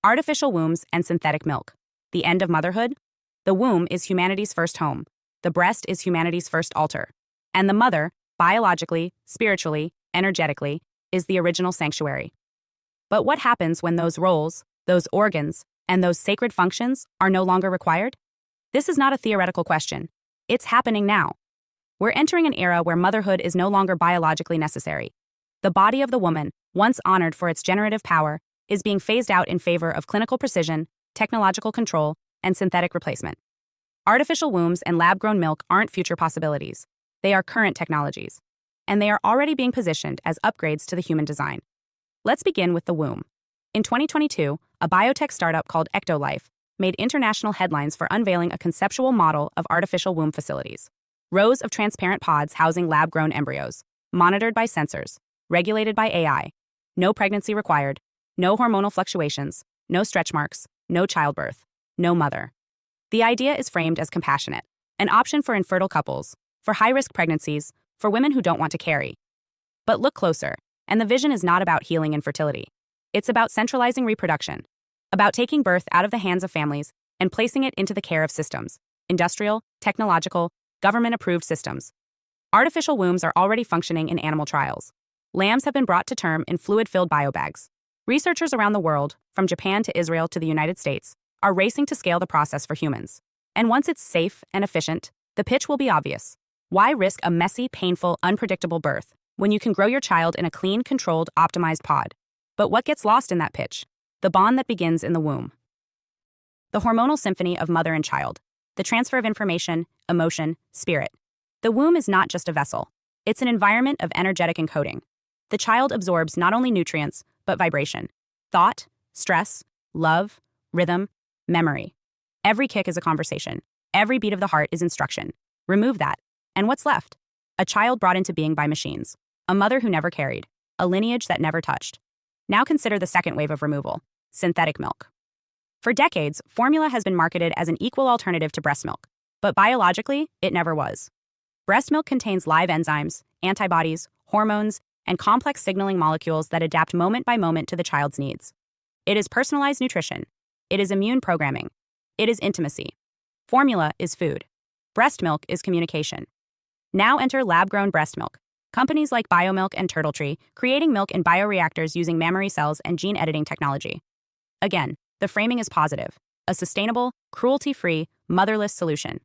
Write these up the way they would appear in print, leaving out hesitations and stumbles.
Artificial wombs and synthetic milk. The end of motherhood? The womb is humanity's first home. The breast is humanity's first altar. And the mother, biologically, spiritually, energetically, is the original sanctuary. But what happens when those roles, those organs, and those sacred functions are no longer required? This is not a theoretical question. It's happening now. We're entering an era where motherhood is no longer biologically necessary. The body of the woman, once honored for its generative power, is being phased out in favor of clinical precision, technological control, and synthetic replacement. Artificial wombs and lab-grown milk aren't future possibilities. They are current technologies. And they are already being positioned as upgrades to the human design. Let's begin with the womb. In 2022, a biotech startup called Ectolife made international headlines for unveiling a conceptual model of artificial womb facilities. Rows of transparent pods housing lab-grown embryos, monitored by sensors, regulated by AI. No pregnancy required, no hormonal fluctuations, no stretch marks, no childbirth, no mother. The idea is framed as compassionate, an option for infertile couples, for high-risk pregnancies, for women who don't want to carry. But look closer, and the vision is not about healing infertility. It's about centralizing reproduction, about taking birth out of the hands of families and placing it into the care of systems, industrial, technological, government-approved systems. Artificial wombs are already functioning in animal trials. Lambs have been brought to term in fluid-filled biobags. Researchers around the world, from Japan to Israel to the United States, are racing to scale the process for humans. And once it's safe and efficient, the pitch will be obvious. Why risk a messy, painful, unpredictable birth when you can grow your child in a clean, controlled, optimized pod? But what gets lost in that pitch? The bond that begins in the womb. The hormonal symphony of mother and child. The transfer of information, emotion, spirit. The womb is not just a vessel. It's an environment of energetic encoding. The child absorbs not only nutrients, but vibration, thought, stress, love, rhythm, memory. Every kick is a conversation. Every beat of the heart is instruction. Remove that, and what's left? A child brought into being by machines. A mother who never carried. A lineage that never touched. Now consider the second wave of removal, synthetic milk. For decades, formula has been marketed as an equal alternative to breast milk, but biologically, it never was. Breast milk contains live enzymes, antibodies, hormones, and complex signaling molecules that adapt moment by moment to the child's needs. It is personalized nutrition. It is immune programming. It is intimacy. Formula is food. Breast milk is communication. Now enter lab-grown breast milk. Companies like BioMilk and TurtleTree creating milk in bioreactors using mammary cells and gene editing technology. Again, the framing is positive, a sustainable, cruelty-free, motherless solution.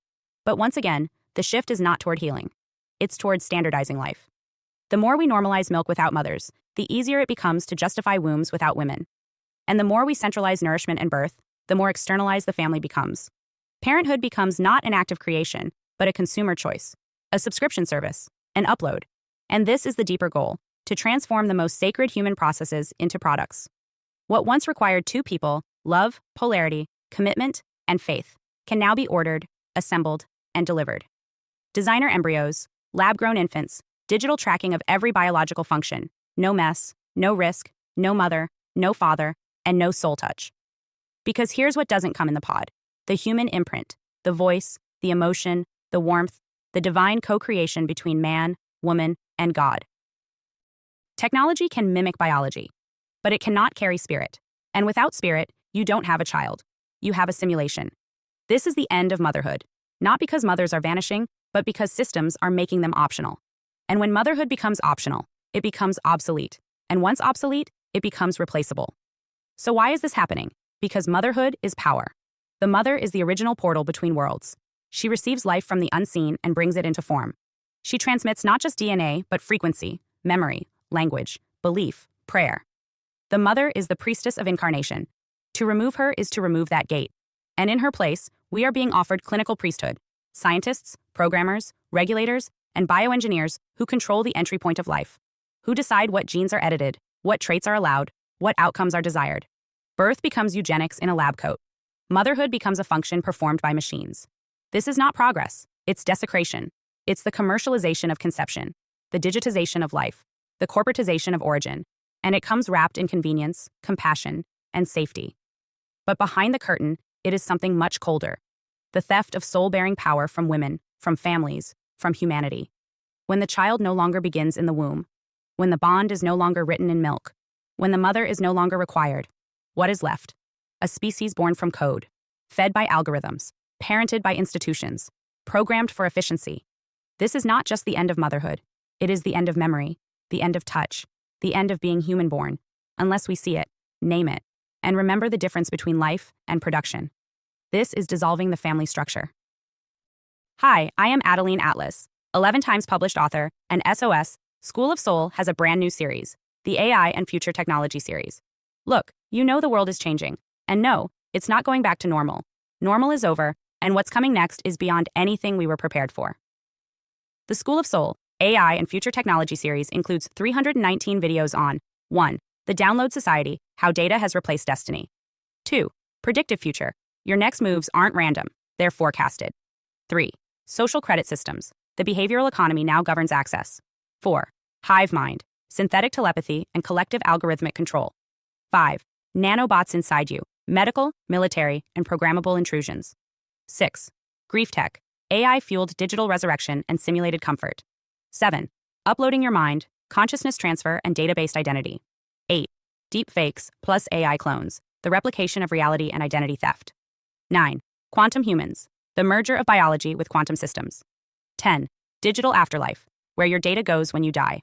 But once again, the shift is not toward healing. It's toward standardizing life. The more we normalize milk without mothers, the easier it becomes to justify wombs without women. And the more we centralize nourishment and birth, the more externalized the family becomes. Parenthood becomes not an act of creation, but a consumer choice, a subscription service, an upload. And this is the deeper goal, to transform the most sacred human processes into products. What once required two people, love, polarity, commitment, and faith, can now be ordered, assembled, and delivered. Designer embryos, lab-grown infants, digital tracking of every biological function, no mess, no risk, no mother, no father, and no soul touch. Because here's what doesn't come in the pod: the human imprint, the voice, the emotion, the warmth, the divine co-creation between man, woman, and God. Technology can mimic biology, but it cannot carry spirit. And without spirit, you don't have a child. You have a simulation. This is the end of motherhood, not because mothers are vanishing, but because systems are making them optional. And when motherhood becomes optional, it becomes obsolete. And once obsolete, it becomes replaceable. So why is this happening? Because motherhood is power. The mother is the original portal between worlds. She receives life from the unseen and brings it into form. She transmits not just DNA, but frequency, memory, language, belief, prayer. The mother is the priestess of incarnation. To remove her is to remove that gate. And in her place, we are being offered clinical priesthood. Scientists, programmers, regulators, and bioengineers who control the entry point of life, who decide what genes are edited, what traits are allowed, what outcomes are desired. Birth becomes eugenics in a lab coat. Motherhood becomes a function performed by machines. This is not progress, it's desecration. It's the commercialization of conception, the digitization of life, the corporatization of origin, and it comes wrapped in convenience, compassion, and safety. But behind the curtain, it is something much colder: the theft of soul-bearing power from women, from families, from humanity. When the child no longer begins in the womb, when the bond is no longer written in milk, when the mother is no longer required, what is left? a species born from code, fed by algorithms, parented by institutions, programmed for efficiency. This is not just the end of motherhood. It is the end of memory, the end of touch, the end of being human-born, unless we see it, name it, and remember the difference between life and production. This is dissolving the family structure. Hi, I am Adeline Atlas, 11 times published author, and SOS, School of Soul has a brand new series, the AI and Future Technology series. Look, you know the world is changing, and no, it's not going back to normal. Normal is over, and what's coming next is beyond anything we were prepared for. The School of Soul, AI and Future Technology series includes 319 videos on 1. The Download Society, How Data Has Replaced Destiny. 2. Predictive Future, Your next moves aren't random, they're forecasted. 3. Social Credit Systems, The Behavioral Economy Now Governs Access. 4. Hive Mind, Synthetic Telepathy and Collective Algorithmic Control. 5. Nanobots Inside You, Medical, Military, and Programmable Intrusions. 6. Grief Tech, AI-fueled digital resurrection and simulated comfort. 7. Uploading your mind, consciousness transfer and data-based identity. 8. Deep fakes plus AI clones, the replication of reality and identity theft. 9. Quantum humans, the merger of biology with quantum systems. 10. Digital afterlife, where your data goes when you die.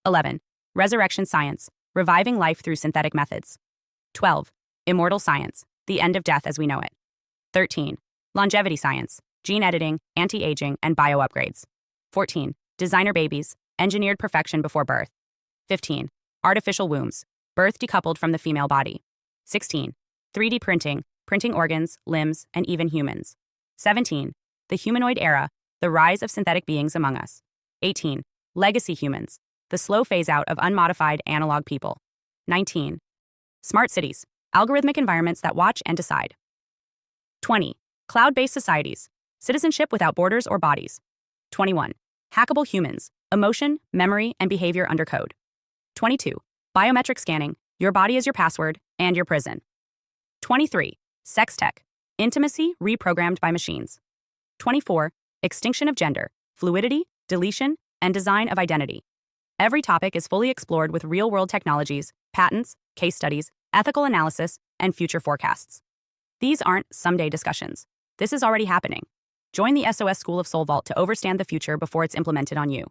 11. Resurrection science, reviving life through synthetic methods. 12. Immortal science, the end of death as we know it. 13. Longevity science, gene editing, anti-aging, and bio-upgrades. 14. Designer babies, engineered perfection before birth. 15. Artificial wombs, birth decoupled from the female body. 16. 3D printing, printing organs, limbs, and even humans. 17. The humanoid era, the rise of synthetic beings among us. 18. Legacy humans, the slow phase-out of unmodified analog people. 19. Smart cities, algorithmic environments that watch and decide. 20. Cloud-based societies, citizenship without borders or bodies. 21. Hackable humans, emotion, memory, and behavior under code. 22. Biometric scanning, your body is your password and your prison. 23. Sex tech, intimacy reprogrammed by machines. 24. Extinction of gender, fluidity, deletion, and design of identity. Every topic is fully explored with real-world technologies, patents, case studies, ethical analysis, and future forecasts. These aren't someday discussions. This is already happening. Join the SOS School of Soul Vault to overstand the future before it's implemented on you.